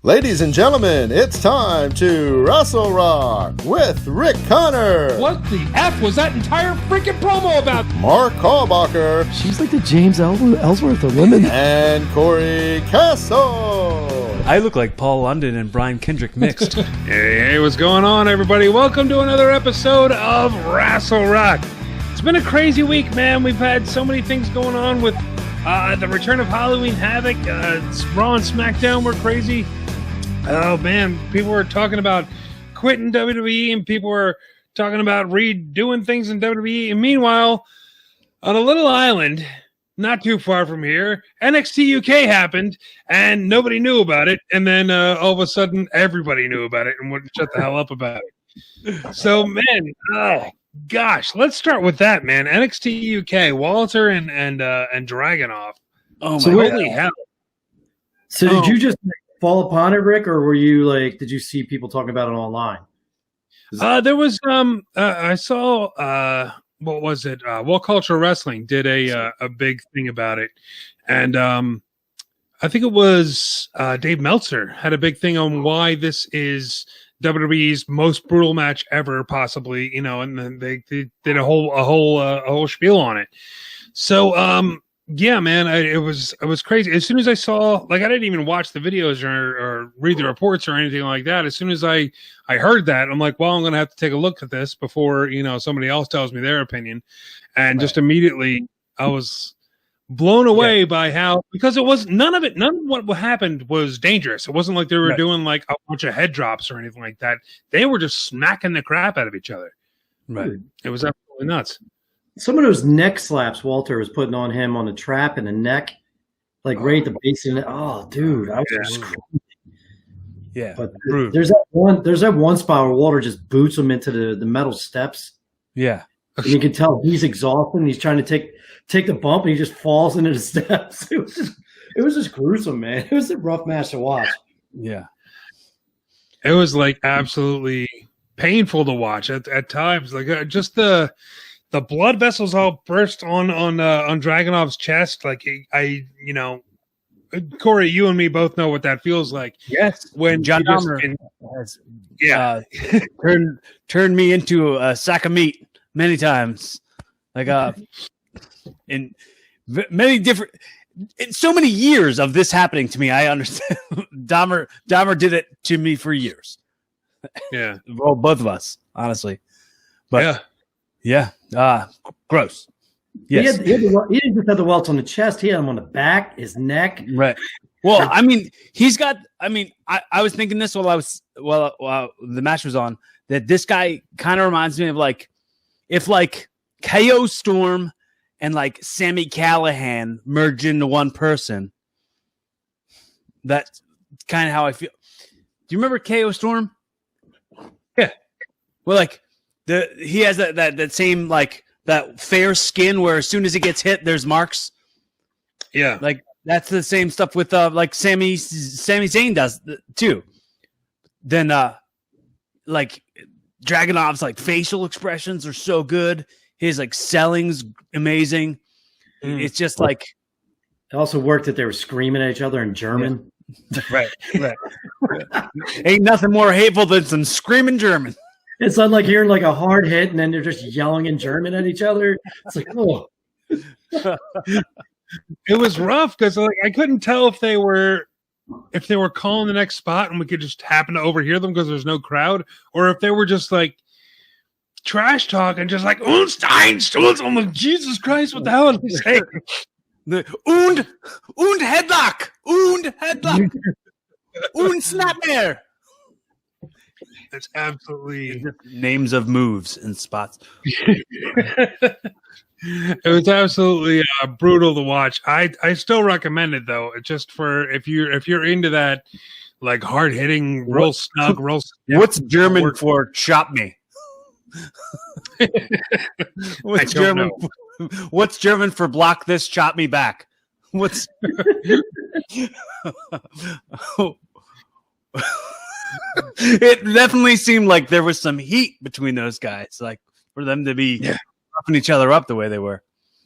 Ladies and gentlemen, it's time to Rassle Rock with Rick Connor. What the F was that entire freaking promo about? Mark Hallbacher. She's like the James Ellsworth of women. And Cory Castle. I look like Paul London and Brian Kendrick mixed. Hey, what's going on, everybody? Welcome to another episode of Rassle Rock. It's been a crazy week, man. We've had so many things going on with the return of Halloween Havoc. Raw and SmackDown were crazy. Oh, man. People were talking about quitting WWE, and people were talking about redoing things in WWE. And meanwhile, on a little island not too far from here, NXT UK happened, and nobody knew about it. And then all of a sudden, everybody knew about it and wouldn't shut the hell up about it. So, man, oh, gosh, let's start with that, man. NXT UK, Walter and Dragonov. Oh, So my Holy God. hell. So did you just fall upon it, Rick, or were you like, did you see people talking about it online? There was I saw what was it? World Culture Wrestling did a big thing about it, and I think it was Dave Meltzer had a big thing on why this is WWE's most brutal match ever, possibly. You know, and then they did a whole spiel on it. So yeah, man, it was crazy. As soon as I saw, like, I didn't even watch the videos or read the reports or anything like that. As soon as I heard that, I'm like, well, I'm going to have to take a look at this before, somebody else tells me their opinion. And just immediately I was blown away by how, because it was none of what happened was dangerous. It wasn't like they were doing like a bunch of head drops or anything like that. They were just smacking the crap out of each other. Right. It was absolutely nuts. Some of those neck slaps Walter was putting on him on the trap in the neck, like right at the base of the neck. Oh, dude, I was just crazy. Yeah. But there's that one spot where Walter just boots him into the metal steps. Yeah. And you can tell he's exhausted and he's trying to take the bump and he just falls into the steps. It was just gruesome, man. It was a rough match to watch. Yeah. It was like absolutely painful to watch at times. Like just the blood vessels all burst on Dragonov's chest. Like Cory, you and me both know what that feels like. Yes. When John Dahmer turned me into a sack of meat many times. Like in many different, in so many years of this happening to me, I understand. Dahmer did it to me for years. Yeah. Well, both of us, honestly. But yeah. Gross. Yes. He didn't just have the welts on the chest. He had them on the back, his neck. Right. Well, I mean, I was thinking this while the match was on, that this guy kind of reminds me of like, if like KO Storm and like Sami Callihan merge into one person. That's kind of how I feel. Do you remember KO Storm? Yeah. Well, like he has that same like that fair skin where as soon as he gets hit, there's marks. Yeah. Like that's the same stuff with like Sami Zayn does too. Then like Dragonov's like facial expressions are so good. His like selling's amazing. It's just like It also worked that they were screaming at each other in German. Yeah. Right. Ain't nothing more hateful than some screaming German. It's not like hearing like a hard hit and then they're just yelling in German at each other. It's like, oh. It was rough because like I couldn't tell if they were calling the next spot and we could just happen to overhear them because there's no crowd, or if they were just like trash talking, just like Unstein Stools. I'm like, Jesus Christ, what the hell are they saying? The und headlock, und snapmare. It's absolutely names of moves and spots. It was absolutely brutal to watch. I still recommend it though. It's just for if you're into that like hard hitting, real snug, real. What's German for chop me? What's German? What's German for block this, chop me back? What's It definitely seemed like there was some heat between those guys, like for them to be roughing each other up the way they were.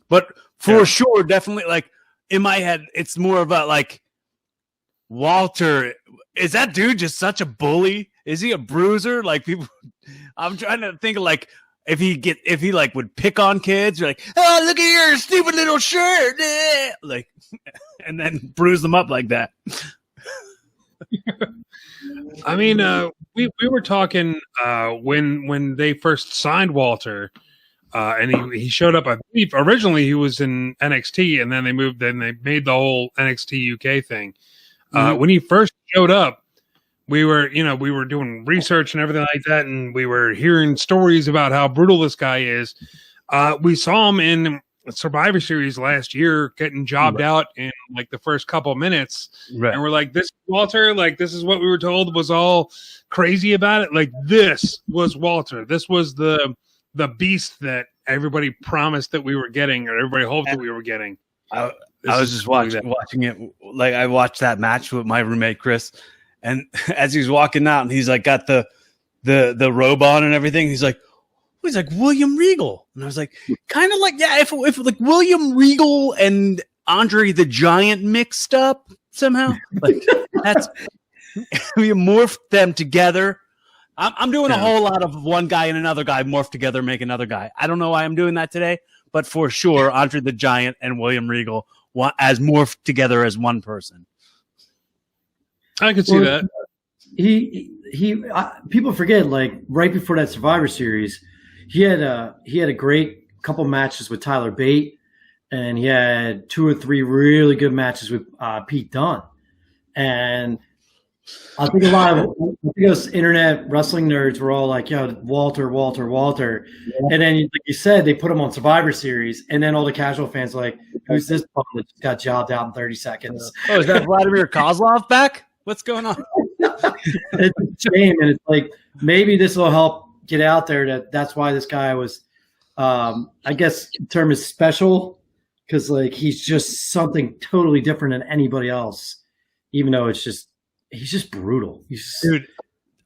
But for sure, definitely, like in my head, it's more about like Walter is that dude just such a bully? Is he a bruiser? Like people, I'm trying to think of like if he like would pick on kids, you're like, oh, look at your stupid little shirt, like, and then bruise them up like that. I mean, we were talking when they first signed Walter, and he showed up. I believe originally he was in NXT, and then they made the whole NXT UK thing. When he first showed up, we were doing research and everything like that, and we were hearing stories about how brutal this guy is. We saw him in Survivor Series last year getting jobbed out in like the first couple minutes, and we're like, this Walter, like this is what we were told was all crazy about it. Like this was Walter. This was the beast that everybody promised that we were getting, or everybody hoped that we were getting. I was just watching it. Like I watched that match with my roommate Chris, and as he was walking out, and he's like got the robe on and everything. He's like William Regal, and I was like, kind of like, yeah, if like William Regal and Andre the Giant mixed up somehow, like that's we morphed them together. I'm doing a whole lot of one guy and another guy morph together, make another guy. I don't know why I'm doing that today, but for sure, Andre the Giant and William Regal as morphed together as one person. I could see that. People forget, like right before that Survivor Series, he had a great couple matches with Tyler Bate, and he had 2 or 3 really good matches with Pete Dunne. And I think those internet wrestling nerds were all like, "Yo, Walter." Yeah. And then, like you said, they put him on Survivor Series, and then all the casual fans are like, "Who's this bum that just got jobbed out in 30 seconds?" Oh, is that Vladimir Kozlov back? What's going on? It's a shame, and it's like maybe this will help get out there that's why this guy was, I guess the term is special, because like he's just something totally different than anybody else, even though he's just brutal. Dude,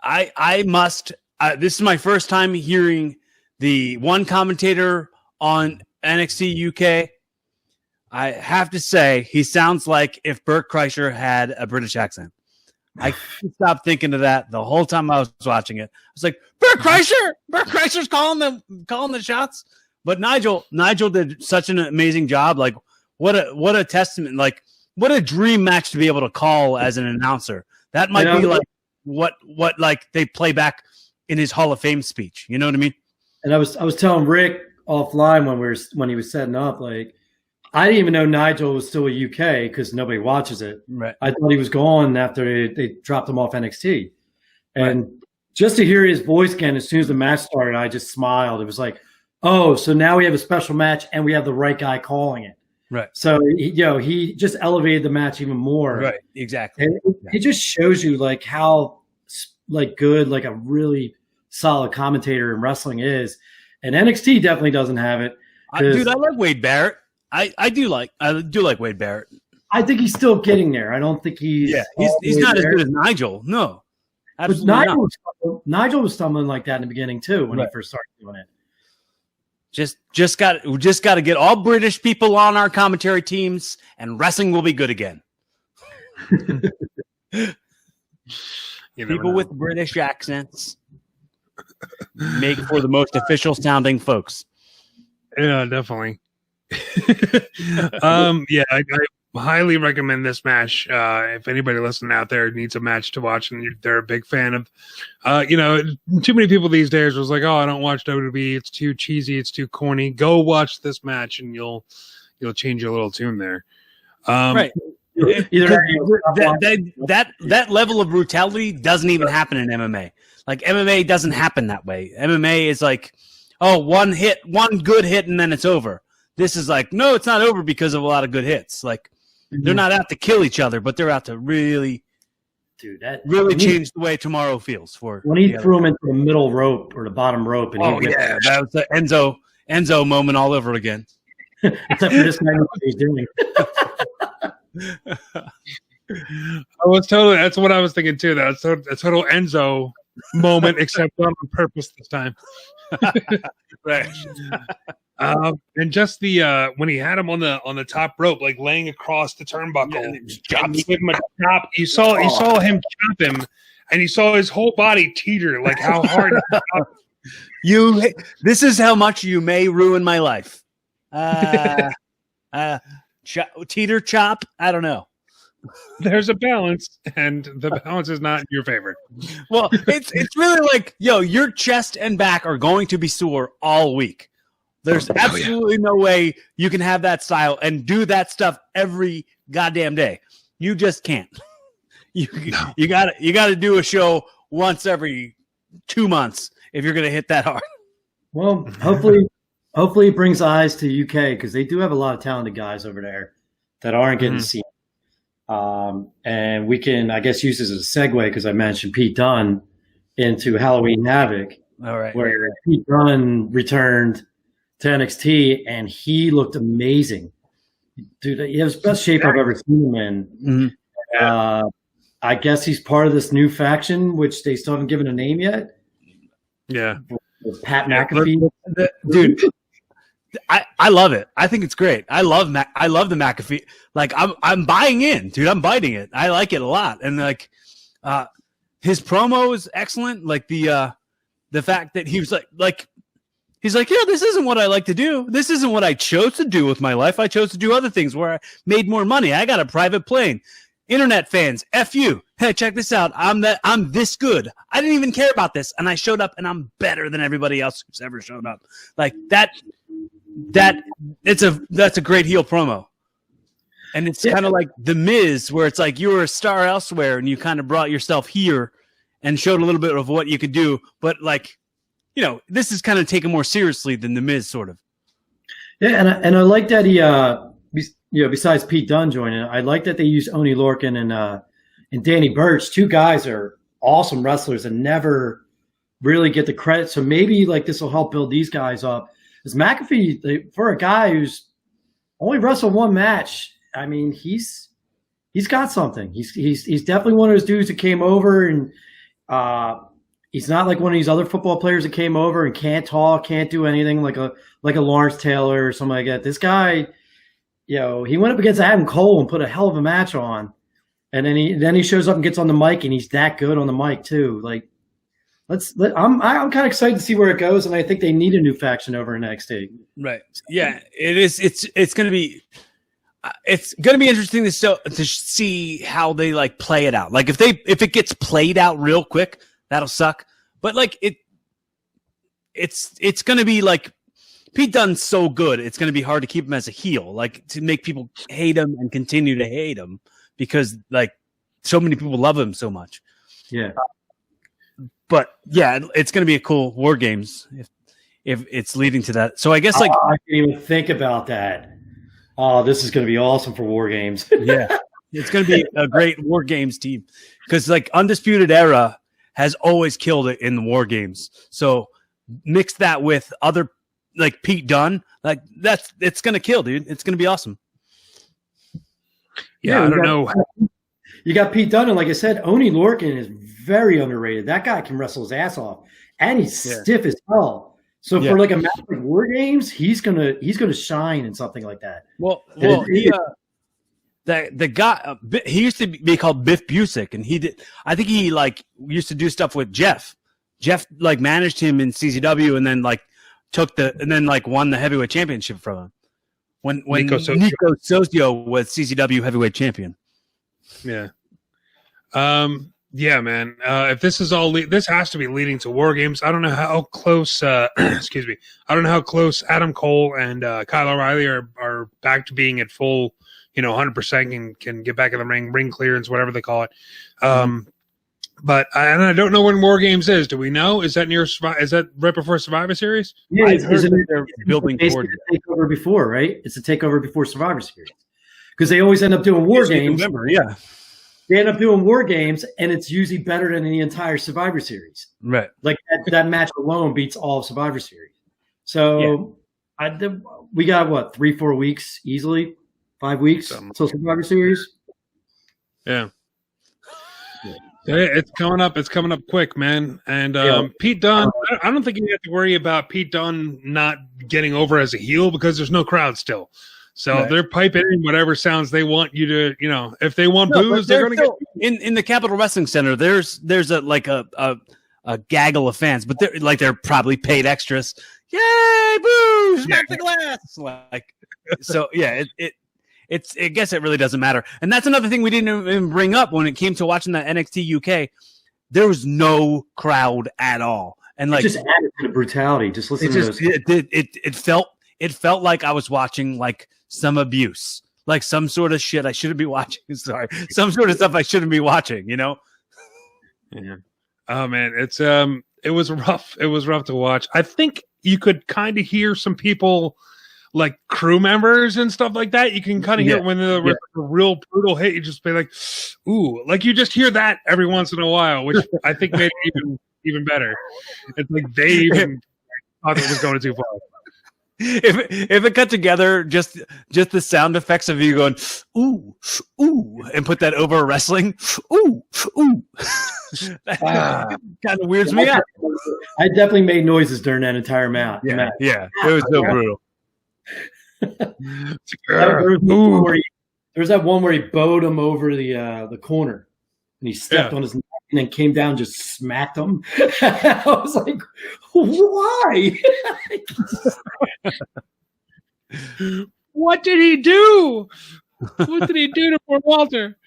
I must. This is my first time hearing the one commentator on NXT UK. I have to say, he sounds like if Bert Kreischer had a British accent. I couldn't stop thinking of that the whole time I was watching it. I was like, Bert Kreischer's calling the shots. But Nigel did such an amazing job. Like, what a testament! Like, what a dream match to be able to call as an announcer. That might be like what like they play back in his Hall of Fame speech. You know what I mean? And I was telling Rick offline when he was setting up, like, I didn't even know Nigel was still a UK because nobody watches it. Right. I thought he was gone after they dropped him off NXT. And just to hear his voice again as soon as the match started, I just smiled. It was like, oh, so now we have a special match and we have the right guy calling it. Right. So, he just elevated the match even more. Right. Exactly. And it just shows you like how like good, like a really solid commentator in wrestling is. And NXT definitely doesn't have it. Dude, I like Wade Barrett. I do like Wade Barrett. I think he's still getting there. I don't think he's not as good as Nigel. No. Absolutely not. Nigel was stumbling like that in the beginning too when he first started doing it. Just got to get all British people on our commentary teams, and wrestling will be good again. People with British accents make for the most official sounding folks. Yeah, definitely. I highly recommend this match. If anybody listening out there needs a match to watch and they're a big fan of, too many people these days was like, oh, I don't watch WWE. It's too cheesy. It's too corny. Go watch this match and you'll change your little tune there. Right. That level of brutality doesn't even happen in MMA. Like MMA doesn't happen that way. MMA is like, oh, one good hit and then it's over. This is like, no, it's not over because of a lot of good hits. Like, they're not out to kill each other, but they're out to really change the way tomorrow feels. When he threw him into the middle rope or the bottom rope. And that was the Enzo moment all over again. Except for this guy knows what he's doing. That's what I was thinking too. That's a total Enzo moment, except on purpose this time. Right. And just the when he had him on the top rope, like laying across the turnbuckle, give him a chop. You saw him chop him, and you saw his whole body teeter, like how hard. This is how much you may ruin my life. Teeter chop. I don't know. There's a balance, and the balance is not in your favor. Well, it's really like, your chest and back are going to be sore all week. There's absolutely no way you can have that style and do that stuff every goddamn day. You just can't. You got to do a show once every 2 months if you're going to hit that hard. Well, hopefully it brings eyes to UK, because they do have a lot of talented guys over there that aren't getting seen. And we can, I guess, use this as a segue, because I mentioned Pete Dunne into Halloween Havoc, all right, where Pete Dunne returned to NXT, and he looked amazing. Dude, he was the best shape I've ever seen him in. Mm-hmm. I guess he's part of this new faction, which they still haven't given a name yet. Yeah. With Pat McAfee. Dude, I love it. I think it's great. I love the McAfee. Like, I'm buying in, dude. I'm biting it. I like it a lot. And like, his promo is excellent. Like the fact that he was like, he's like, this isn't what I like to do. This isn't what I chose to do with my life. I chose to do other things where I made more money. I got a private plane. Internet fans, F you. Hey, check this out. I'm this good. I didn't even care about this. And I showed up, and I'm better than everybody else who's ever showed up. Like that's a great heel promo. And it's kind of like The Miz, where it's like you were a star elsewhere and you kind of brought yourself here and showed a little bit of what you could do. But like, this is kind of taken more seriously than The Miz, sort of. Yeah, and I like that he, besides Pete Dunne joining, I like that they used Oney Lorcan and Danny Burch. Two guys are awesome wrestlers and never really get the credit. So maybe like this will help build these guys up. Because McAfee, for a guy who's only wrestled one match, I mean, he's got something. He's definitely one of those dudes that came over, and he's not like one of these other football players that came over and can't talk, can't do anything like a Lawrence Taylor or something like that. This guy, he went up against Adam Cole and put a hell of a match on, and then he shows up and gets on the mic, and he's that good on the mic too. Like, I'm kind of excited to see where it goes, and I think they need a new faction over in NXT. Right? Yeah, it is. It's going to be. It's going to be interesting to see how they like play it out. Like if it gets played out real quick, that'll suck. But like it's going to be like Pete Dunne's so good. It's going to be hard to keep him as a heel, like to make people hate him and continue to hate him because like so many people love him so much. Yeah. But yeah, it's going to be a cool War Games if it's leading to that. So I guess like I didn't even think about that. Oh, this is going to be awesome for War Games. Yeah, it's going to be a great War Games team because like Undisputed Era has always killed it in the War Games. So mix that with other like Pete Dunne, like it's going to kill, dude. It's going to be awesome. Yeah, I don't know. You got Pete Dunne, and like I said, Oney Lorcan is very underrated. That guy can wrestle his ass off, and he's stiff as hell. So for like a match like War Games, he's gonna shine in something like that. Well, the guy he used to be called Biff Busick, and he did. I think he like used to do stuff with Jeff. Jeff like managed him in CZW, and then like won the heavyweight championship from him. When Nico Socio was CZW heavyweight champion. Yeah. Yeah, man. If this is all this has to be leading to War Games. I don't know how close. Excuse me. I don't know how close Adam Cole and Kyle O'Reilly are back to being at full, 100% and can get back in the ring clearance, whatever they call it. But I don't know when War Games is. Do we know? Is that Is that right before Survivor Series? Yeah, I heard they're building toward the takeover before, right? It's a takeover before Survivor Series because they always end up doing War Games. November, yeah. They end up doing War Games, and it's usually better than the entire Survivor Series. Right. Like that match alone beats all of Survivor Series. So we got, 3-4 weeks easily? 5 weeks until Survivor Series? Yeah. It's coming up. It's coming up quick, man. And Pete Dunne, I don't think you have to worry about Pete Dunne not getting over as a heel because there's no crowd still. So they're piping in whatever sounds they want you to, if they want booze, they're going to get in the Capitol Wrestling Center. There's a gaggle of fans, but they're probably paid extras. Yay, boo! Smack the glass. I guess it really doesn't matter. And that's another thing we didn't even bring up when it came to watching the NXT UK. There was no crowd at all, and it just added to the brutality. Just listen to this. It felt like I was watching like some abuse, like some sort of shit I shouldn't be watching. Sorry, some sort of stuff I shouldn't be watching. Yeah. Oh man, it was rough. It was rough to watch. I think you could kind of hear some people, like crew members and stuff like that. You can kind of hear when the real brutal hit. You just be like, "Ooh!" Like you just hear that every once in a while, which I think made it even better. It's like they even thought it was going too far. If it cut together, just the sound effects of you going ooh ooh and put that over wrestling ooh ooh, that kind of weirds me out. I definitely made noises during that entire match. Yeah, it was so brutal. There was that one where he bowed him over the corner and he stepped on his neck and then came down and just smacked him. I was like, why? What did he do? What did he do to poor Walter?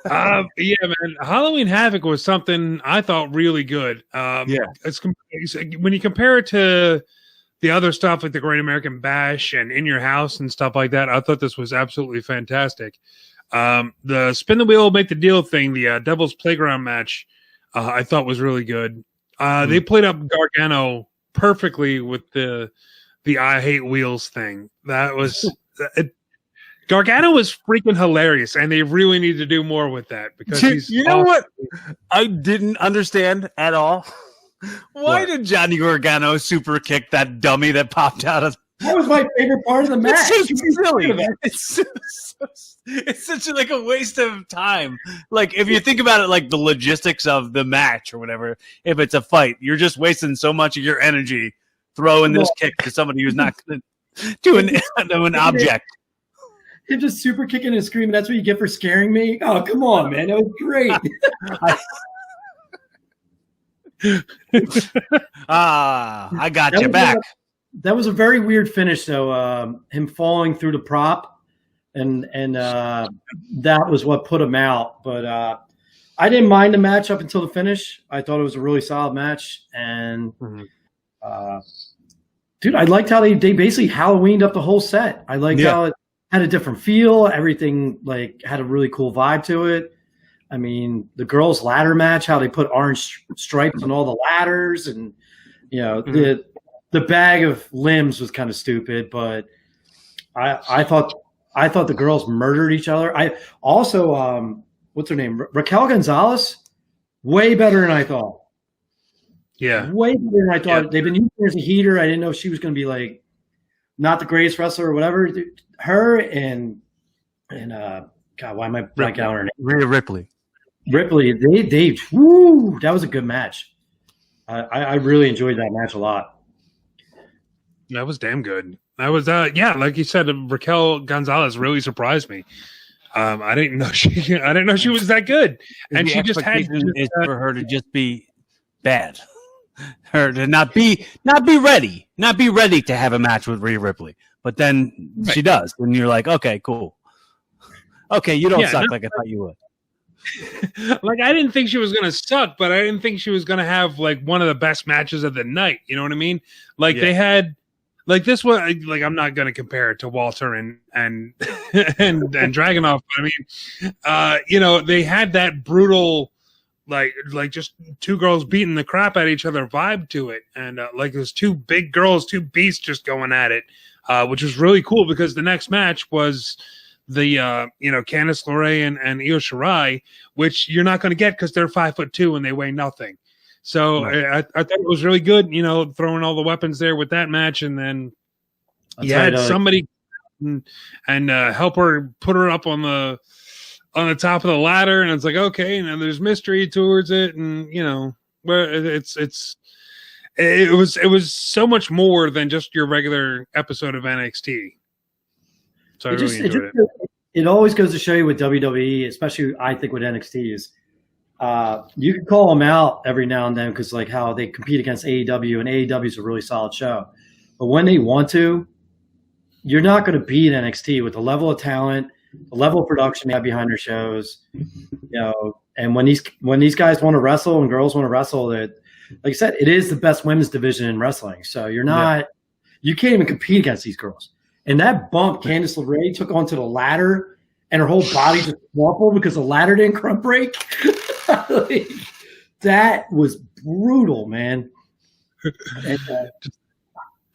Man, Halloween Havoc was something I thought really good. It's when you compare it to the other stuff like the Great American Bash and In Your House and stuff like that, I thought this was absolutely fantastic. The spin the wheel, make the deal thing, the Devil's Playground match, I thought was really good. They played up Gargano perfectly with the I hate wheels thing. That was Gargano was freaking hilarious, and they really need to do more with that because he's what I didn't understand at all. Why did Johnny Gargano super kick that dummy that popped out of? That was my favorite part of the match. It's so silly. It's such like a waste of time. Like if you think about it, like the logistics of the match or whatever. If it's a fight, you're just wasting so much of your energy throwing this kick to somebody who's not going to do an object. Him just super kicking and screaming. That's what you get for scaring me. Oh, come on, man! That was great. I got you back. That was a very weird finish, though. Him falling through the prop, and that was what put him out. But I didn't mind the match up until the finish. I thought it was a really solid match, and dude, I liked how they basically Halloweened up the whole set. I liked how it had a different feel. Everything like had a really cool vibe to it. I mean, the girls' ladder match, how they put orange stripes on all the ladders, and the bag of limbs was kind of stupid, but I thought the girls murdered each other. I also what's her name? Raquel Gonzalez, way better than I thought. Yeah, way better than I thought. They've been using her as a heater. I didn't know she was going to be like not the greatest wrestler or whatever. Her and God, why am I blanking out her name? Rhea Ripley. They woo, that was a good match. I really enjoyed that match a lot. That was damn good. That was like you said, Raquel Gonzalez really surprised me. I didn't know she was that good, and she just had for her to just be bad, her to not be ready to have a match with Rhea Ripley, but then she does, and you're like, okay, cool. Okay, you don't suck like I thought you would. Like I didn't think she was gonna suck, but I didn't think she was gonna have like one of the best matches of the night. You know what I mean? Like they had like this one. Like I'm not gonna compare it to Walter and Dragonov. But I mean, they had that brutal, like just two girls beating the crap out of each other vibe to it, and like there's two big girls, two beasts just going at it, which was really cool because the next match was the Candice LeRae and Io Shirai, which you're not going to get because they're 5'2" and they weigh nothing. So I thought it was really good, throwing all the weapons there with that match, and then you had somebody and help her put her up on on the top of the ladder, and it's like, okay, and then there's mystery towards it, and where it was so much more than just your regular episode of NXT. So I really enjoyed it. It always goes to show you with WWE, especially I think with NXT, is you can call them out every now and then because like how they compete against AEW, and AEW is a really solid show. But when they want to, you're not going to beat NXT with the level of talent, the level of production they have behind their shows. And when these guys want to wrestle and girls want to wrestle, that, like I said, it is the best women's division in wrestling. So you can't even compete against these girls. And that bump Candice LeRae took onto the ladder, and her whole body just wobbled because the ladder didn't break. Like, that was brutal, man. And,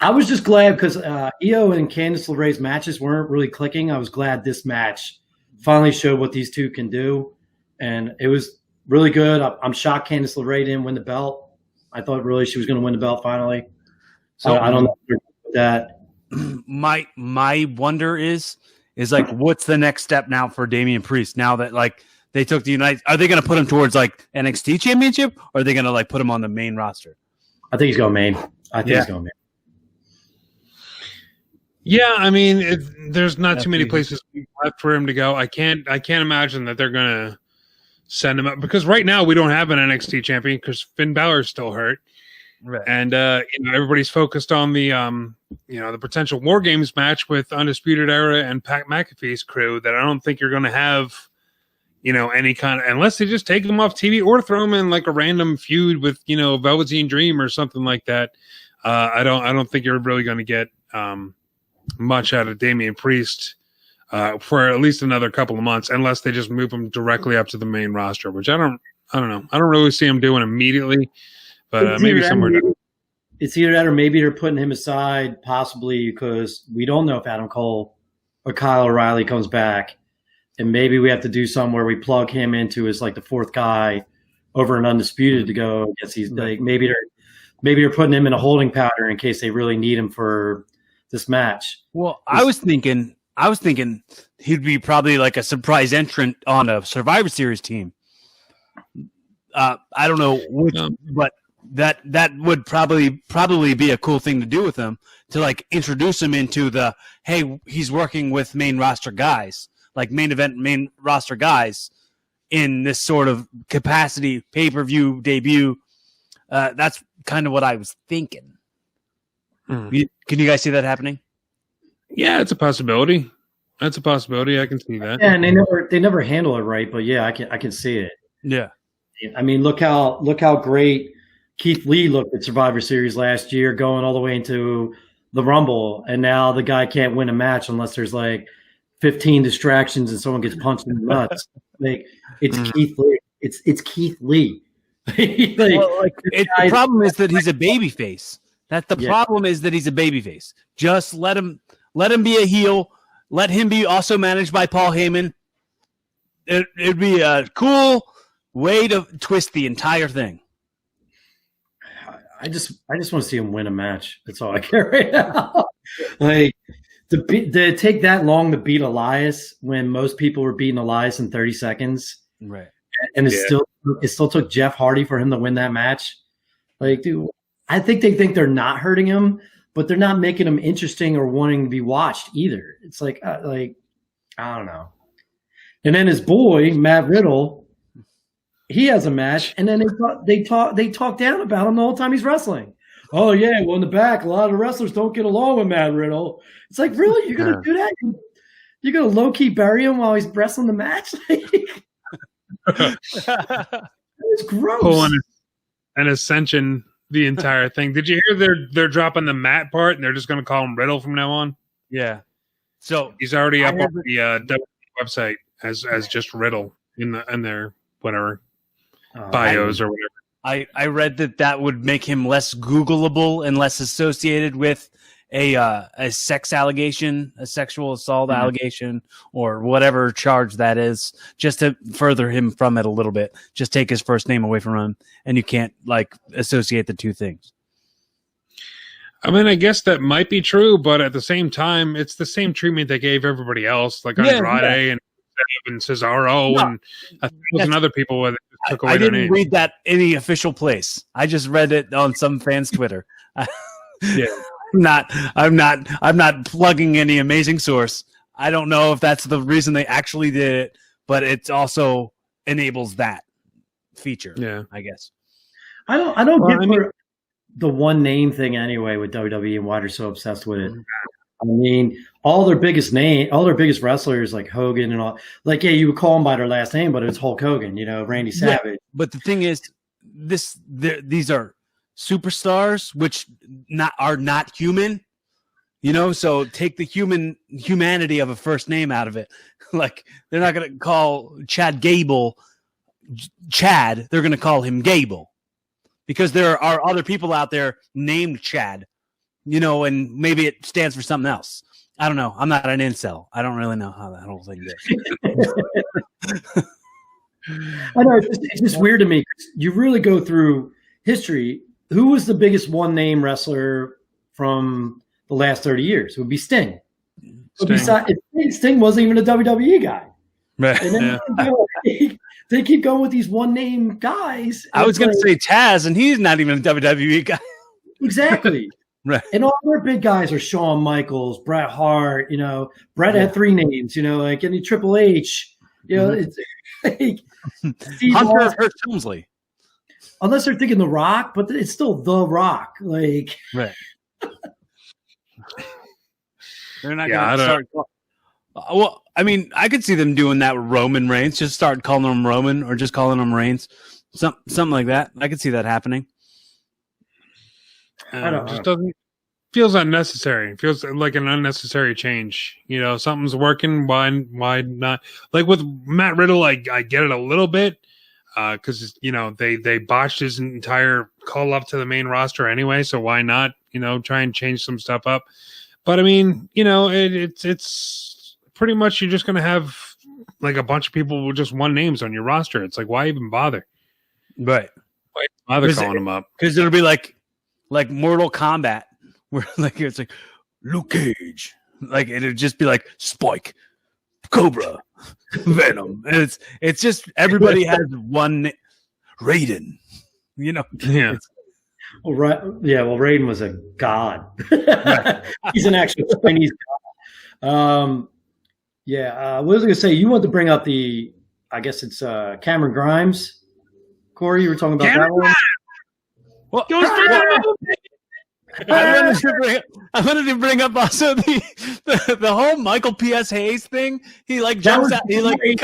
I was just glad because Io and Candice LeRae's matches weren't really clicking. I was glad this match finally showed what these two can do, and it was really good. I'm shocked Candice LeRae didn't win the belt. I thought really she was going to win the belt finally. So I don't know that. My wonder is like, what's the next step now for Damian Priest? Now that like they took the United, are they going to put him towards like NXT Championship, or are they going to like put him on the main roster? I think he's going main. He's going main. Yeah, I mean, there's not too many places left for him to go. I can't imagine that they're going to send him up because right now we don't have an NXT champion because Finn Balor's still hurt. Right. And everybody's focused on the the potential War Games match with Undisputed Era and Pat McAfee's crew that I don't think you're going to have any kind of, unless they just take them off TV or throw them in like a random feud with Velveteen Dream or something like that. I don't think you're really going to get much out of Damian Priest for at least another couple of months unless they just move him directly up to the main roster, which I don't know. I don't really see him doing immediately. But maybe somewhere down. It's either that or maybe they're putting him aside possibly because we don't know if Adam Cole or Kyle O'Reilly comes back. And maybe we have to do something where we plug him into as like the fourth guy over an Undisputed to go against these. Like maybe they're putting him in a holding pattern in case they really need him for this match. Well, I was thinking he'd be probably like a surprise entrant on a Survivor Series team. I don't know which, but that would probably be a cool thing to do with him, to like introduce him into the, hey, he's working with main roster guys, like main roster guys in this sort of capacity, pay-per-view debut. That's kind of what I was thinking. Can you guys see that happening? Yeah, it's a possibility. That's a possibility. I can see that. Yeah, and they never handle it right, but yeah, I can see it. Yeah. I mean, look how great Keith Lee looked at Survivor Series last year, going all the way into the Rumble, and now the guy can't win a match unless there's like 15 distractions and someone gets punched in the nuts. Like it's Keith Lee. It's Keith Lee. The problem is that he's a babyface. That's the problem is that he's a babyface. Just let him be a heel. Let him be also managed by Paul Heyman. It'd be a cool way to twist the entire thing. I just want to see him win a match. That's all I care right now. Like to take that long to beat Elias when most people were beating Elias in 30 seconds, right? And it still took Jeff Hardy for him to win that match. Like, dude, I think they think they're not hurting him, but they're not making him interesting or wanting to be watched either. It's like I don't know. And then his boy Matt Riddle. He has a match, and then they talk down about him the whole time he's wrestling. Oh yeah, well in the back, a lot of the wrestlers don't get along with Matt Riddle. It's like, really, you're gonna do that? You're gonna low key bury him while he's wrestling the match? It's gross. Pulling an Ascension the entire thing. Did you hear they're dropping the Matt part and they're just gonna call him Riddle from now on? Yeah. So he's already up on the website as just Riddle in their whatever. Bios or whatever. I read that would make him less Googleable and less associated with a sex allegation, a sexual assault allegation, or whatever charge that is, just to further him from it a little bit. Just take his first name away from him, and you can't like associate the two things. I mean, I guess that might be true, but at the same time, it's the same treatment they gave everybody else, like Andrade and and Cesaro and 1,000 other people with it took away I their didn't name. read that any official place. I just read it on some fan's Twitter. Yeah. I'm not plugging any amazing source. I don't know if that's the reason they actually did it, but it also enables that feature. Yeah, I guess. I don't get the one name thing anyway with WWE and why they're so obsessed with it. I mean, all their biggest wrestlers like Hogan and all, like, yeah, you would call them by their last name, but it's Hulk Hogan, Randy Savage. Yeah, but the thing is, these are superstars, which are not human, so take the humanity of a first name out of it. Like, they're not going to call Chad Gable Chad, they're going to call him Gable, because there are other people out there named Chad, and maybe it stands for something else. I don't know. I'm not an incel. I don't really know how that whole thing goes. I know, it's just weird to me. You really go through history. Who was the biggest one-name wrestler from the last 30 years? It would be Sting. Sting wasn't even a WWE guy. Right. And then they keep going with these one-name guys. I was going to say Taz, and he's not even a WWE guy. Exactly. Right. And all their big guys are Shawn Michaels, Bret Hart. Bret had 3 names. Like any Triple H. It's like Hunter Hurt Helmsley. Unless they're thinking The Rock, but it's still The Rock. Like, right. They're not going to start. Well, I mean, I could see them doing that with Roman Reigns. Just start calling him Roman, or just calling him Reigns. Something like that. I could see that happening. I don't just doesn't feels unnecessary. It feels like an unnecessary change. Something's working. Why not? Like with Matt Riddle, I get it a little bit because they botched his entire call up to the main roster anyway. So why not try and change some stuff up? But I mean, it's pretty much you're just gonna have like a bunch of people with just one names on your roster. It's like, why even bother? Right. Why bother calling them up? Because it'll be like Mortal Kombat, where it's like Luke Cage, like it'd just be like Spike, Cobra, Venom, and it's just everybody has one Raiden, Yeah. Well, right. Yeah. Well, Raiden was a god. He's an actual Chinese god. What was I going to say? You wanted to bring up I guess it's Cameron Grimes. Corey, you were talking about Cameron that one? Well, I wanted to bring up also the whole Michael P.S. Hayes thing. He jumps out. He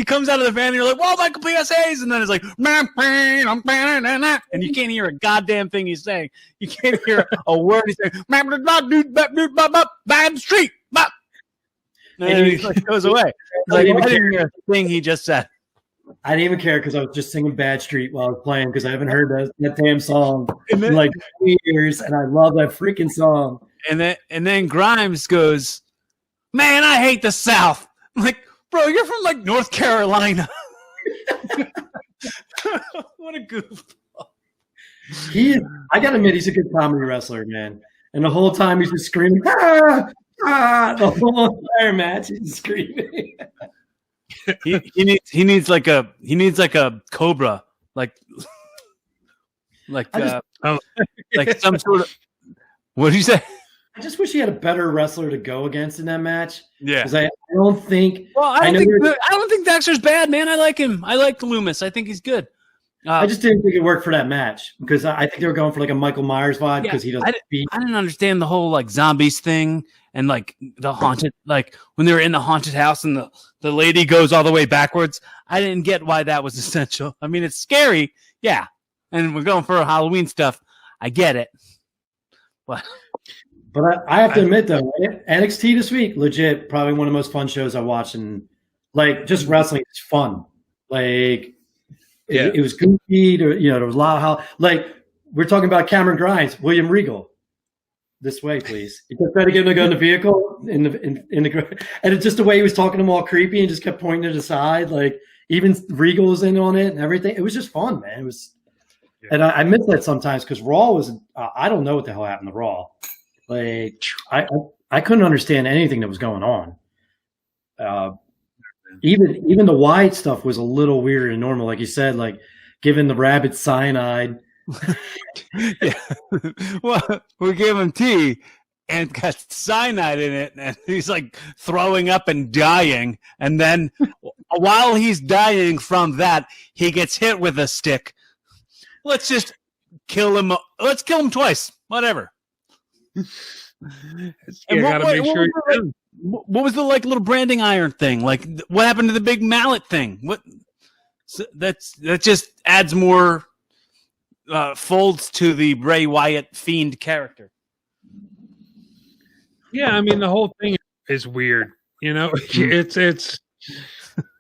comes out of the van, and you're like, "Whoa, Michael P.S. Hayes!" And then it's like, and you can't hear a goddamn thing he's saying. You can't hear a word he's saying. Bad street, and he goes away. I didn't hear a thing he just said. I didn't even care because I was just singing Bad Street while I was playing because I haven't heard that damn song in like 2 years, and I love that freaking song. And then Grimes goes, "Man, I hate the South." I'm like, bro, you're from like North Carolina. What a goof. I gotta admit, he's a good comedy wrestler, man. And the whole time he's just screaming, "Ah, ah!" The whole entire match he's screaming. He needs like a Cobra, like some sort of. What did you say? I just wish he had a better wrestler to go against in that match. Yeah, because I don't think. Well, I don't think Dexter's bad, man. I like him. I like Loomis. I think he's good. I just didn't think it worked for that match because I think they were going for like a Michael Myers vibe because he doesn't beat. I didn't understand the whole like zombies thing and like the haunted, like when they were in the haunted house and the lady goes all the way backwards. I didn't get why that was essential. I mean, it's scary, yeah, and we're going for Halloween stuff. I get it, but I have to admit though, NXT this week, legit, probably one of the most fun shows I watched, and like just wrestling is fun, like. Yeah. It was goofy. There was a lot of like we're talking about Cameron Grimes, William Regal. This way, please. He kept trying to get him to go in the vehicle in the and it's just the way he was talking to him all creepy and just kept pointing to the side. Like even Regal was in on it and everything. It was just fun, man. It was, and I miss that sometimes because Raw was. I don't know what the hell happened to Raw. Like I couldn't understand anything that was going on. Even the Wyatt stuff was a little weirder than normal, like you said, like giving the rabbit cyanide. Yeah. Well, we gave him tea and got cyanide in it, and he's like throwing up and dying. And then while he's dying from that, he gets hit with a stick. Let's just kill him. Let's kill him twice. Whatever. What was the like little branding iron thing? Like, what happened to the big mallet thing? What? So that just adds more folds to the Bray Wyatt fiend character. Yeah, I mean the whole thing is weird. You know, it's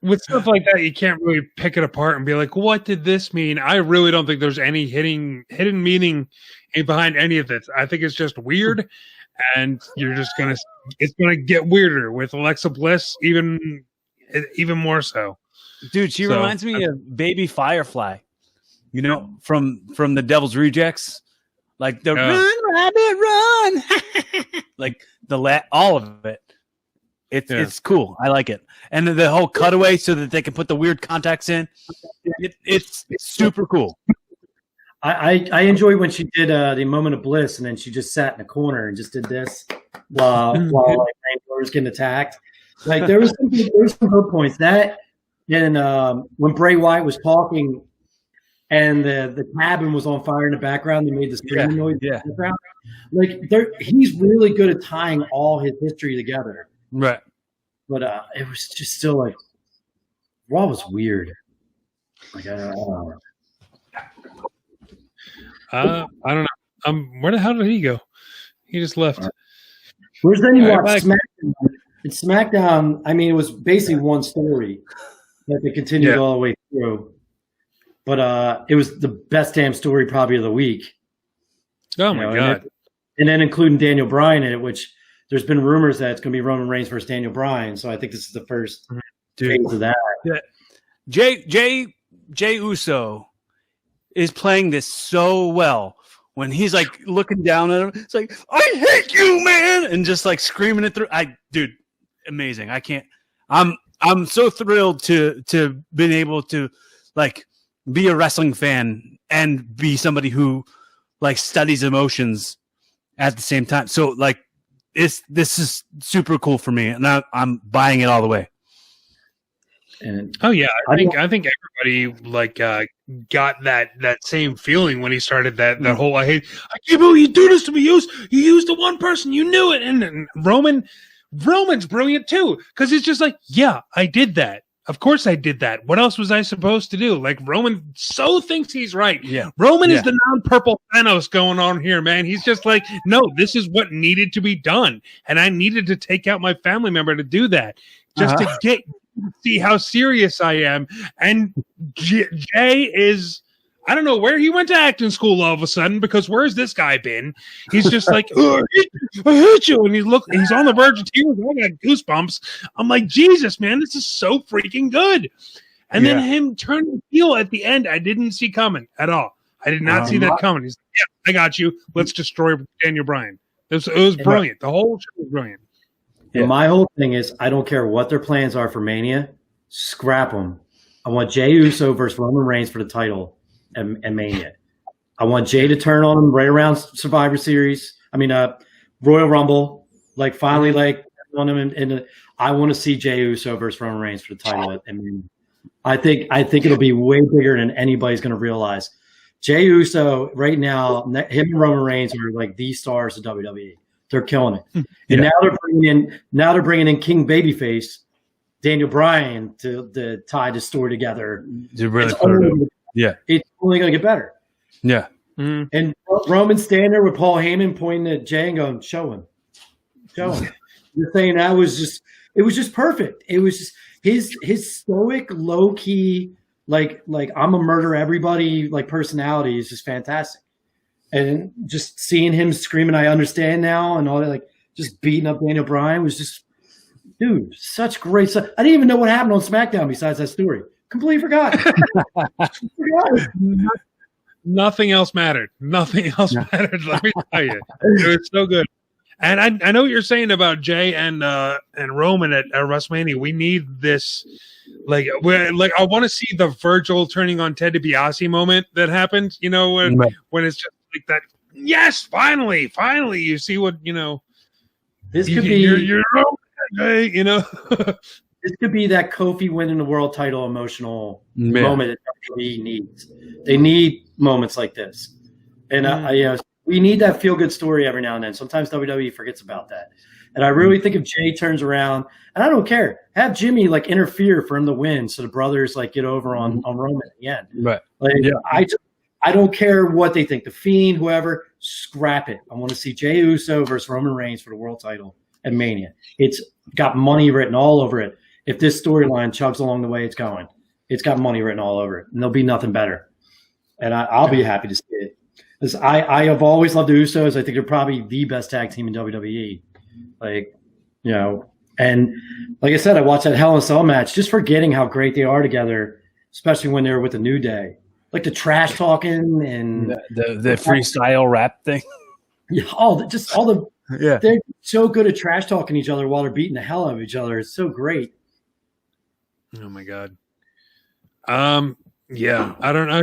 with stuff like that you can't really pick it apart and be like, what did this mean? I really don't think there's any hidden meaning behind any of this. I think it's just weird. And it's gonna get weirder with Alexa Bliss, even more so. Dude, she reminds me of Baby Firefly, you know, from the Devil's Rejects, like the run, rabbit, run, like all of it. It's cool. I like it, and the whole cutaway so that they can put the weird contacts in. It's super cool. I enjoy when she did the moment of bliss, and then she just sat in a corner and just did this while like Randy was getting attacked. Like there was some good points that, and when Bray Wyatt was talking, and the cabin was on fire in the background, they made the screaming noise in the background. Like he's really good at tying all his history together, right? But it was just still like Raw was weird. Like I don't know. I don't know. Where the hell did he go? He just left. Where's then you watch SmackDown? In SmackDown, I mean, it was basically one story that they continued all the way through. But it was the best damn story probably of the week. Oh my God! And then including Daniel Bryan in it, which there's been rumors that it's going to be Roman Reigns versus Daniel Bryan. So I think this is the first phase of that. Yeah. Jay Uso is playing this so well when he's like looking down at him. It's like, I hate you, man, and just like screaming it through. Dude, amazing. I'm so thrilled to been able to like be a wrestling fan and be somebody who like studies emotions at the same time. So like this is super cool for me, and I'm buying it all the way. And I think everybody like got that same feeling when he started that whole I can't believe you do this to me. You used the one person, you knew it, and Roman's brilliant too, because it's just like, yeah, I did that. Of course I did that. What else was I supposed to do? Like Roman so thinks he's right. Yeah. Roman is the non-purple Thanos going on here, man. He's just like, no, this is what needed to be done, and I needed to take out my family member to do that, just to see how serious I am. And Jay is, I don't know where he went to acting school all of a sudden, because where's this guy been? He's just like, I hate you. And he's on the verge of tears. I got goosebumps. I'm like, Jesus, man, this is so freaking good. And then him turning heel at the end, I didn't see coming at all. I did not see that coming. He's like, yeah, I got you. Let's destroy Daniel Bryan. It was brilliant. The whole show was brilliant. Yeah. My whole thing is, I don't care what their plans are for Mania, scrap them. I want Jey Uso versus Roman Reigns for the title and Mania. I want Jay to turn on him right around Survivor Series. Royal Rumble, like finally, like on him, and I want to see Jey Uso versus Roman Reigns for the title. I think it'll be way bigger than anybody's going to realize. Jey Uso right now, him and Roman Reigns are like the stars of WWE. They're killing it, and now they're bringing in King Babyface, Daniel Bryan to tie the story together. It's only going to get better. Yeah, and Roman standing there with Paul Heyman pointing at Jay and going, "Show him." You're saying it was just perfect. It was just his stoic, low key, like I'm a murder everybody like personality is just fantastic. And just seeing him screaming, I understand now, and all that, like just beating up Daniel Bryan was just, dude, such great stuff. I didn't even know what happened on SmackDown besides that story. Completely forgot. Nothing else mattered. Let me tell you, it was so good. And I know what you're saying about Jay and Roman at WrestleMania. We need this, I want to see the Virgil turning on Ted DiBiase moment that happened. You know, when it's just like that. Yes, finally, you see what you know. This could be you're you know. This could be that Kofi winning the world title emotional moment that WWE needs. They need moments like this, and we need that feel good story every now and then. Sometimes WWE forgets about that, and I really think if Jay turns around, and I don't care, have Jimmy interfere for him to win, so the brothers get over on Roman at the end. Right? I don't care what they think. The Fiend, whoever, scrap it. I want to see Jey Uso versus Roman Reigns for the world title at Mania. It's got money written all over it. If this storyline chugs along the way it's going, it's got money written all over it, and there'll be nothing better. And I'll be happy to see it. Because I have always loved the Usos. I think they're probably the best tag team in WWE. And like I said, I watched that Hell in a Cell match, just forgetting how great they are together, especially when they're with the New Day. Like the trash talking and the freestyle rap thing. Yeah, they're so good at trash talking each other while they're beating the hell out of each other. It's so great. Oh my God. Yeah, I don't know.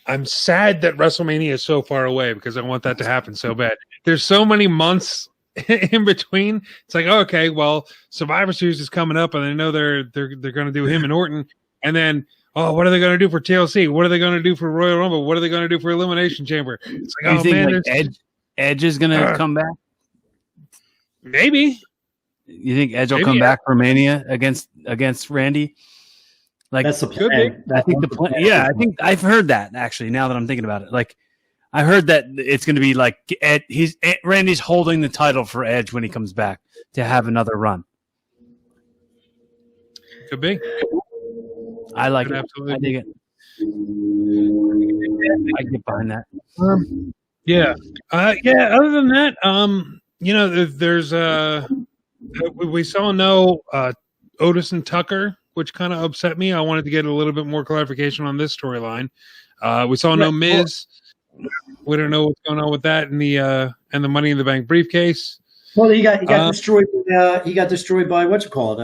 I'm sad that WrestleMania is so far away because I want that to happen so bad. There's so many months in between. It's like, okay, well, Survivor Series is coming up, and I know they're going to do him and Orton, and then what are they going to do for TLC? What are they going to do for Royal Rumble? What are they going to do for Elimination Chamber? It's like, you think Edge is going to come back? Maybe. You think Edge will come back for Mania against Randy? That's the plan. I think the plan. Yeah, I think I've heard that actually. Now that I'm thinking about it, I heard that it's going to be Randy's holding the title for Edge when he comes back to have another run. Could be. I like it. Absolutely. I dig it. I get behind that. Yeah. Other than that, there's we saw no Otis and Tucker, which kind of upset me. I wanted to get a little bit more clarification on this storyline. We saw no Miz. We don't know what's going on with that and the Money in the Bank briefcase. Well, he got destroyed. He got destroyed by what's it called?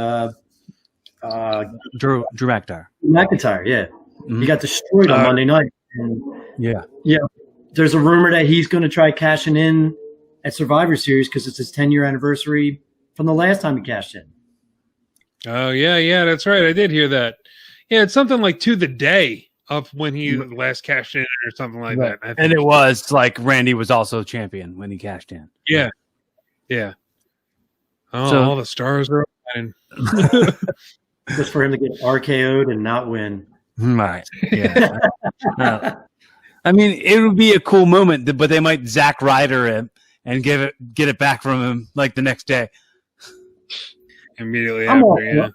Drew McIntyre. McIntyre, yeah. Mm-hmm. He got destroyed on Monday night. And, yeah. There's a rumor that he's going to try cashing in at Survivor Series because it's his 10-year anniversary from the last time he cashed in. Oh, yeah, that's right. I did hear that. Yeah, it's something like to the day of when he last cashed in or something like that. And it was Randy was also champion when he cashed in. Yeah. Oh, so, all the stars are aligning. Just for him to get RKO'd and not win. Right. Yeah. I mean, it would be a cool moment, but they might Zack Ryder him and get it back from him the next day. Immediately after,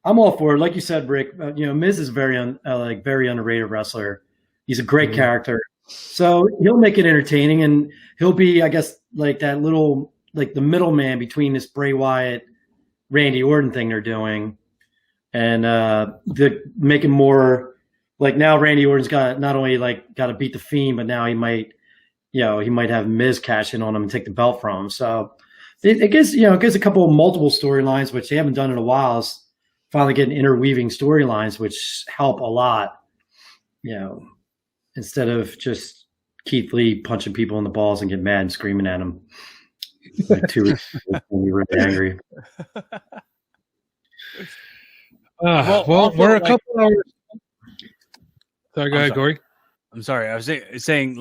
I'm all for it. Like you said, Rick, Miz is very underrated wrestler. He's a great character. So he'll make it entertaining, and he'll be, I guess, that little, the middleman between this Bray Wyatt, Randy Orton thing they're doing, and make it more now Randy Orton's got not only got to beat the Fiend, but now he might have Miz cash in on him and take the belt from him. So it gives a couple of multiple storylines, which they haven't done in a while. Is finally getting interweaving storylines, which help a lot. Instead of just Keith Lee punching people in the balls and get mad and screaming at them. 2 weeks when we were angry. We're a couple hours. Sorry, go ahead, Cory. I'm sorry. I was saying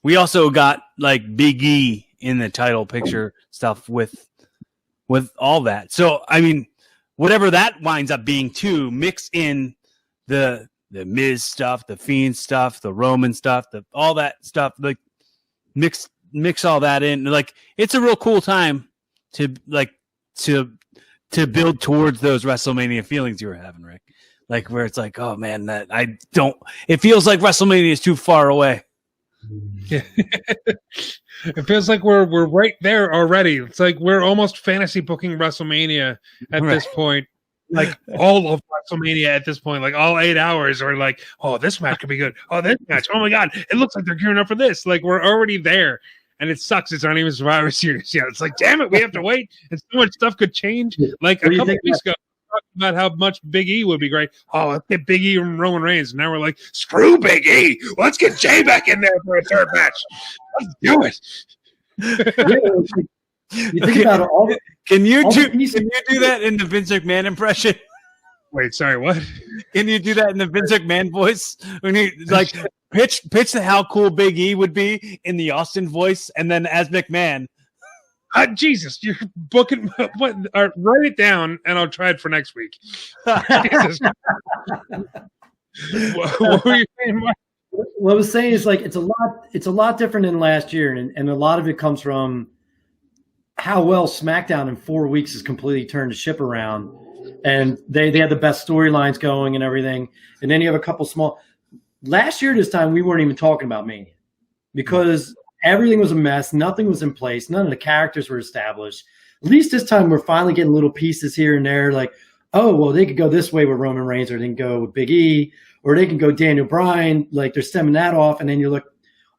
we also got Big E in the title picture stuff with all that. So I mean, whatever that winds up being too, mix in the Miz stuff, the Fiend stuff, the Roman stuff, all that stuff. Mix all that in. It's a real cool time to build towards those WrestleMania feelings you were having, Rick. Where it's oh man, it feels like WrestleMania is too far away. Yeah. It feels like we're right there already. It's we're almost fantasy booking WrestleMania at this point. All of WrestleMania at this point, all 8 hours are oh, this match could be good. Oh, this match. Oh my God. It looks like they're gearing up for this. We're already there. and it sucks. It's not even Survivor Series yet. It's like, damn it, we have to wait, and so much stuff could change. Like a couple weeks ago, we talked about how much Big E would be great. Oh, let's get Big E and Roman Reigns. And now we're like, screw Big E. Let's get Jay back in there for a third match. Let's do it. You think about it. Can you do that in the Vince McMahon impression? Wait, sorry, what? Can you do that in the Vince McMahon voice? When you like pitch how cool Big E would be in the Austin voice, and then as McMahon. Jesus, you're booking. What? Write it down, and I'll try it for next week. Jesus. What were you saying, Mark? What I was saying is like it's a lot different than last year, and a lot of it comes from how well SmackDown in 4 weeks has completely turned the ship around, and they had the best storylines going and everything, and then you have a couple small. Last year this time we weren't even talking about Mania because everything was a mess, nothing was in place, none of the characters were established. At least this time we're finally getting little pieces here and there, like, oh well, they could go this way with Roman Reigns, or they can go with Big E, or they can go Daniel Bryan, like they're stemming that off, and then you look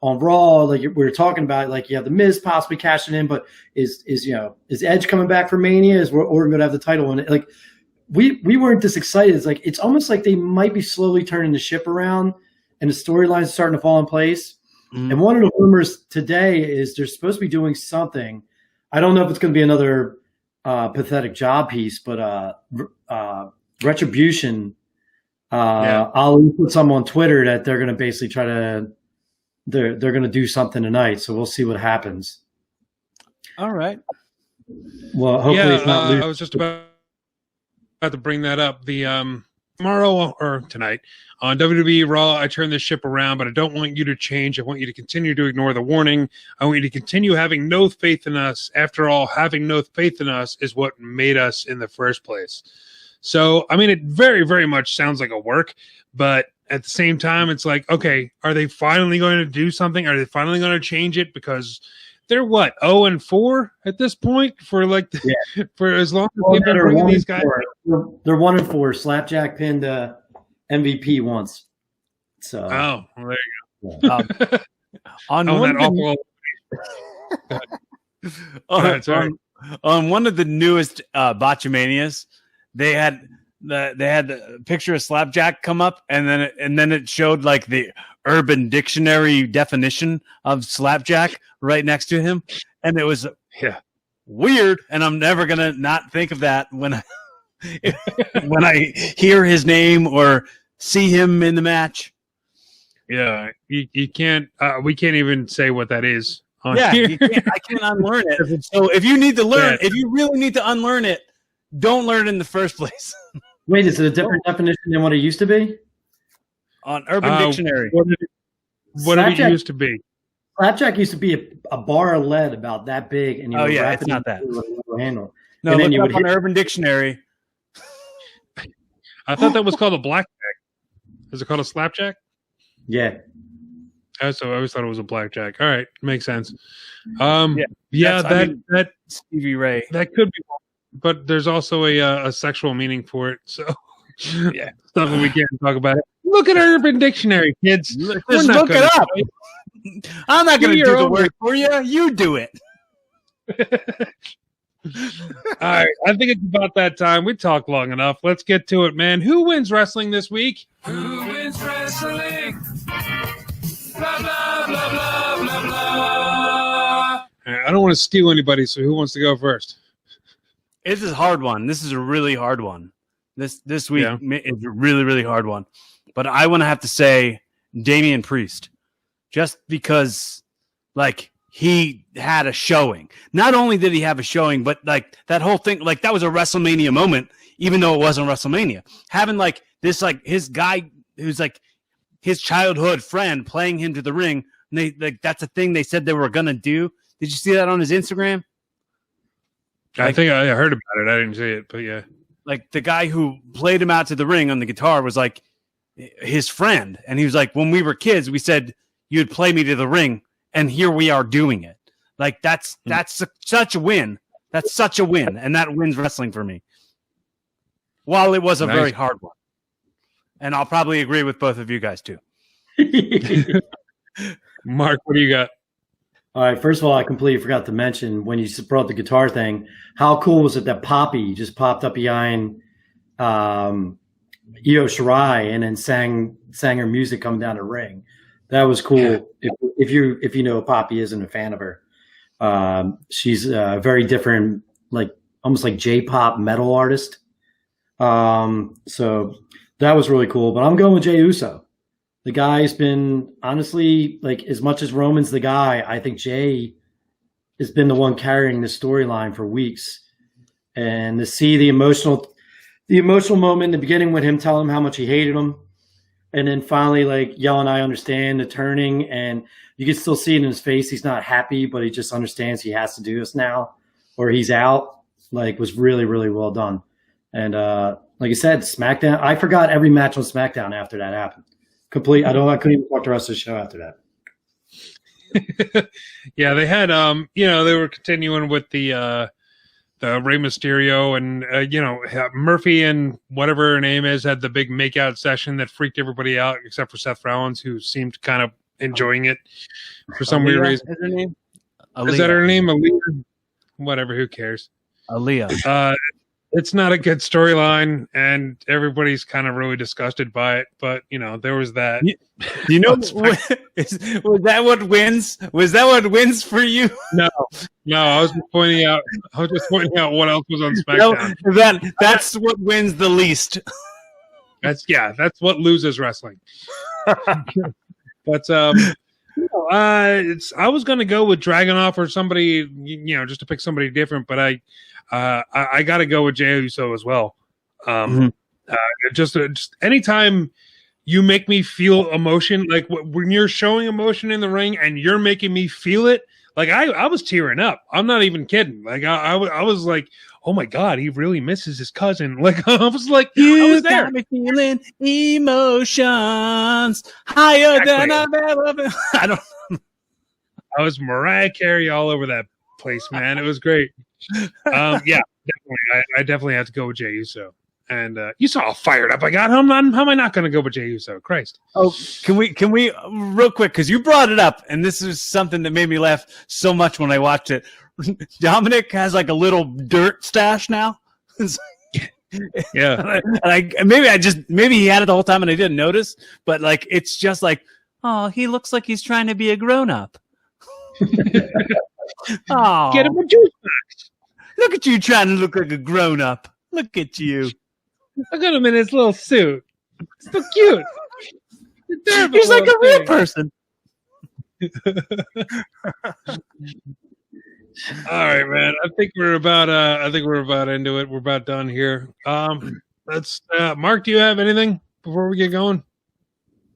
on Raw, like we were talking about, like you have the Miz possibly cashing in, but is Edge coming back for Mania? Is Orton going to have the title in it? Like we weren't this excited. It's like it's almost like they might be slowly turning the ship around, and the storyline's starting to fall in place. And one of the rumors today is they're supposed to be doing something. I don't know if it's going to be another pathetic job piece, but Retribution. I'll put some on Twitter that they're going to basically try to. They're going to do something tonight, so we'll see what happens. All right. Well, hopefully it's not. I was just about to bring that up. The tomorrow or tonight on WWE Raw, I turn this ship around, but I don't want you to change. I want you to continue to ignore the warning. I want you to continue having no faith in us. After all, having no faith in us is what made us in the first place. So, I mean, it very, very much sounds like a work, but at the same time, it's like, okay, are they finally going to do something? Are they finally going to change it? Because they're what, 0-4 at this point for like for as long as they've been bringing these guys. They're 1-4. Slapjack pinned MVP once. So well, there you go. On one of the newest Botchamanias, they had the picture of Slapjack come up, and then it showed like the Urban Dictionary definition of Slapjack right next to him, and it was weird. And I'm never gonna not think of that when I hear his name or see him in the match. Yeah, you can't. We can't even say what that is. I can't unlearn it. So if you need to learn, if you really need to unlearn it, don't learn it in the first place. Wait, is it a different definition than what it used to be? On Urban Dictionary. What did it used to be? Slapjack used to be a bar of lead about that big, and it's not that. Handle. No, look up on Urban Dictionary. I thought that was called a blackjack. Is it called a slapjack? Yeah. I always thought it was a blackjack. All right, makes sense. That Stevie Ray. That could be, but there's also a sexual meaning for it. So stuff that we can't talk about. Look at Urban Dictionary, kids. Just look it up. I'm not going to do the work for you. You do it. All right, I think it's about that time. We talked long enough. Let's get to it, man. Who wins wrestling this week? Who wins wrestling? Blah, blah, blah, blah, blah, blah. I don't want to steal anybody, so who wants to go first? This is a hard one. This is a really hard one. This week is a really, really hard one. But I want to have to say Damian Priest. Just because, like, he had a showing. Not only did he have a showing, but, like, that whole thing, like, that was a WrestleMania moment, even though it wasn't WrestleMania. Having, like, this, like, his guy who's, like, his childhood friend playing him to the ring, and they, like, that's a thing they said they were going to do. Did you see that on his Instagram? I think I heard about it. I didn't see it, but yeah. Like, the guy who played him out to the ring on the guitar was, like, his friend. And he was like, when we were kids, we said, you'd play me to the ring, and here we are doing it. Like, that's such a win. That's such a win, and that wins wrestling for me. While it was a very hard one. And I'll probably agree with both of you guys, too. Mark, what do you got? All right. First of all, I completely forgot to mention when you brought the guitar thing. How cool was it that Poppy just popped up behind Io Shirai and then sang her music coming down the ring? That was cool. If you know Poppy isn't a fan of her, she's a very different, like almost like J-pop metal artist. So that was really cool. But I'm going with Jey Uso. The guy's been, honestly, like, as much as Roman's the guy, I think Jey has been the one carrying the storyline for weeks. And to see the emotional moment in the beginning with him telling him how much he hated him, and then finally, like, yelling, "I understand," the turning, and you can still see it in his face. He's not happy, but he just understands he has to do this now or he's out, like, was really, really well done. And like I said, SmackDown, I forgot every match on SmackDown after that happened. I couldn't even watch the rest of the show after that. Yeah, they had they were continuing with the Rey Mysterio and Murphy and whatever her name is had the big makeout session that freaked everybody out except for Seth Rollins, who seemed kind of enjoying it for some weird reason. Is her name? Is that her name? Aaliyah? Whatever, who cares? Aaliyah. It's not a good storyline, and everybody's kind of really disgusted by it. But there was that. You know, was that what wins? Was that what wins for you? No. I was just pointing out what else was on SmackDown. No, that's what wins the least. That's what loses wrestling. But I was going to go with Dragonov or somebody, just to pick somebody different. But I got to go with Jey Uso as well. Just anytime you make me feel emotion, like when you're showing emotion in the ring and you're making me feel it, like I was tearing up. I'm not even kidding. Like I was like, oh my God, he really misses his cousin. Like I was like, I was there. Got me feeling emotions higher than I've ever been. I was Mariah Carey all over that place, man. It was great. Yeah, definitely. I definitely have to go with Jey Uso. And you saw how fired up I got. How am I not going to go with Jey Uso? Christ. Oh, can we real quick, because you brought it up, and this is something that made me laugh so much when I watched it. Dominic has like a little dirt stash now. Yeah. Maybe he had it the whole time and I didn't notice, but like it's just like, oh, he looks like he's trying to be a grown up. Oh, get him a juice box. Look at you trying to look like a grown up. Look at you. Look at him in his little suit. It's so cute. He's like a real person. All right, man. I think we're about into it. We're about done here. Let's Mark, do you have anything before we get going?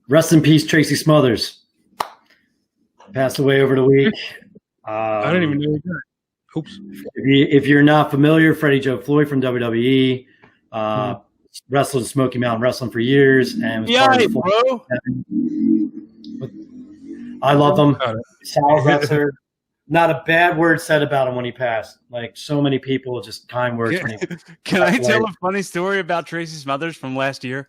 Rest in peace, Tracey Smothers. Passed away over the week. I didn't even know that. Oops. If you're not familiar, Freddie Joe Floyd from WWE wrestled in Smoky Mountain Wrestling for years, and was part of the I love him. Solid wrestler. Not a bad word said about him when he passed. Like so many people, just kind words. Can I tell a funny story about Tracey Smothers from last year?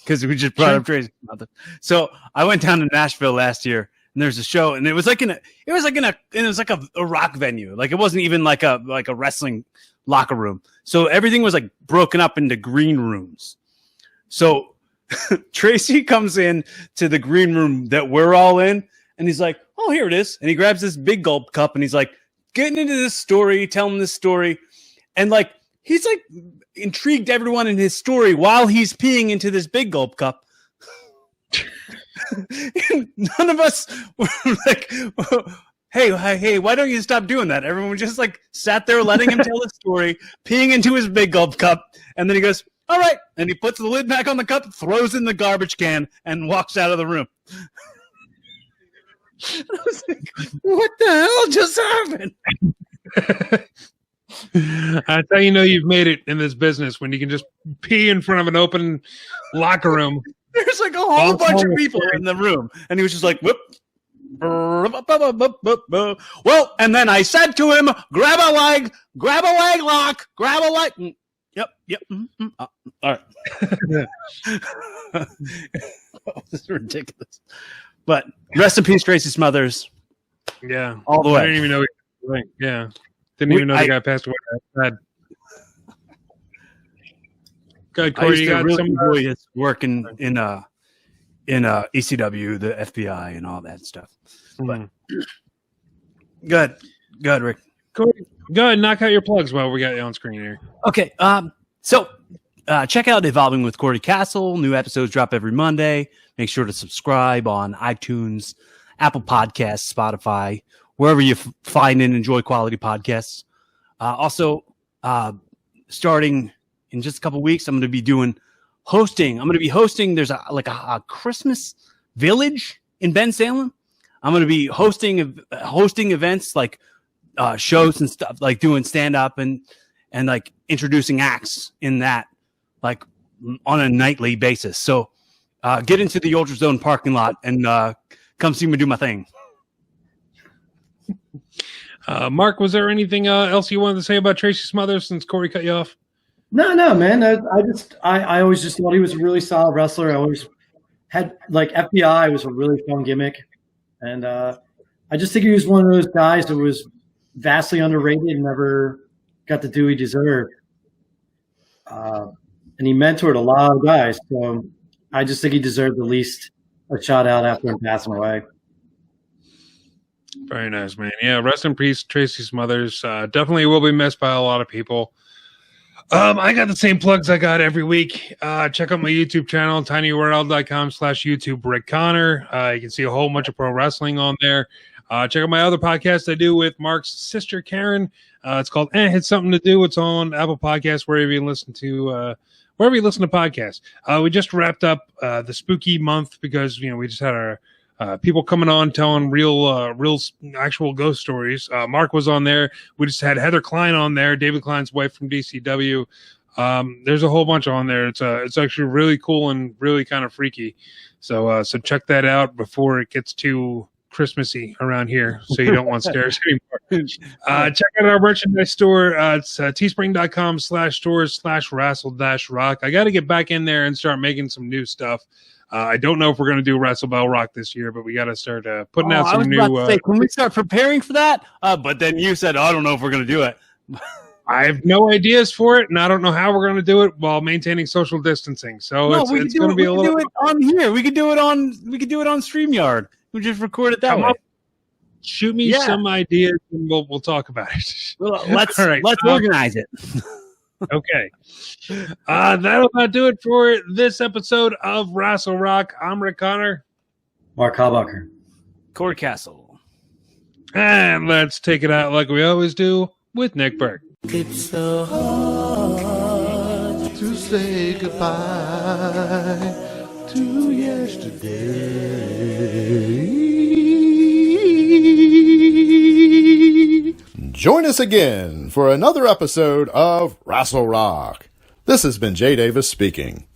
Because we just brought up Tracey Smothers. So I went down to Nashville last year. And there's a show, and it was like a rock venue. Like it wasn't even like a wrestling locker room. So everything was like broken up into green rooms. So Tracey comes in to the green room that we're all in, and he's like, "Oh, here it is." And he grabs this big gulp cup, and he's like getting into this story, telling this story, and like he's like intrigued everyone in his story while he's peeing into this big gulp cup. None of us were like, hey, why don't you stop doing that? Everyone just like sat there letting him tell his story, peeing into his big gulp cup, and then he goes, all right, and he puts the lid back on the cup, throws in the garbage can, and walks out of the room. I was like, what the hell just happened? That's how you know you've made it in this business, when you can just pee in front of an open locker room. There's like a whole bunch of people in the room, and he was just like, whoop. Well, and then I said to him, grab a leg lock, grab a leg. Yep. All right. This is ridiculous. But rest in peace, Tracey Smothers. Yeah. All the I way. didn't even know. Yeah. Didn't even know the guy passed away. Sad. Good, I Corey. used You to got really some. enjoy his working in ECW, the FBI, and all that stuff. But good, Rick. Corey, go ahead and knock out your plugs while we got you on screen here. Okay. So check out Evolving with Cory Castle. New episodes drop every Monday. Make sure to subscribe on iTunes, Apple Podcasts, Spotify, wherever you find and enjoy quality podcasts. Also, starting in just a couple weeks, I'm going to be hosting. I'm going to be hosting. There's a Christmas village in Ben Salem. I'm going to be hosting events like shows and stuff, like doing stand up and like introducing acts in that, like on a nightly basis. So get into the Ultra Zone parking lot and come see me do my thing. Mark, was there anything else you wanted to say about Tracey Smothers since Corey cut you off? No, man. I always just thought he was a really solid wrestler. I always had like FBI was a really fun gimmick, and I just think he was one of those guys that was vastly underrated and never got the due he deserved. And he mentored a lot of guys, so I just think he deserved at least a shout out after him passing away. Very nice, man. Yeah, rest in peace, Tracey Smothers. Definitely will be missed by a lot of people. I got the same plugs I got every week. Check out my YouTube channel, tinyurl.com/YouTube Rick Connor. You can see a whole bunch of pro wrestling on there. Check out my other podcast I do with Mark's sister, Karen. It's called It's Something to Do. It's on Apple Podcasts, wherever you listen to podcasts. We just wrapped up the spooky month because, we just had our people coming on telling real actual ghost stories. Mark was on there. We just had Heather Klein on there, David Klein's wife from DCW. There's a whole bunch on there. It's actually really cool and really kind of freaky. So check that out before it gets too Christmassy around here, so you don't want scares anymore. Check out our merchandise store. It's teespring.com/stores/Rassle-Rock. I got to get back in there and start making some new stuff. I don't know if we're going to do Wrestle Bell Rock this year, but we got to start putting out some new. Can we start preparing for that? But then you said, I don't know if we're going to do it. I have no ideas for it, and I don't know how we're going to do it while maintaining social distancing. So it's going to be a little. We could do it on here. We could do it on StreamYard. We just record it that way. Shoot me some ideas, and we'll talk about it. Well, let's organize it. Okay. That'll about do it for this episode of Rassle Rock. I'm Rick Connor. Mark Habacher. Cory Castle. And let's take it out like we always do with Nick Burke. It's so hard to say goodbye to yesterday. Join us again for another episode of Rassle Rock. This has been Jay Davis speaking.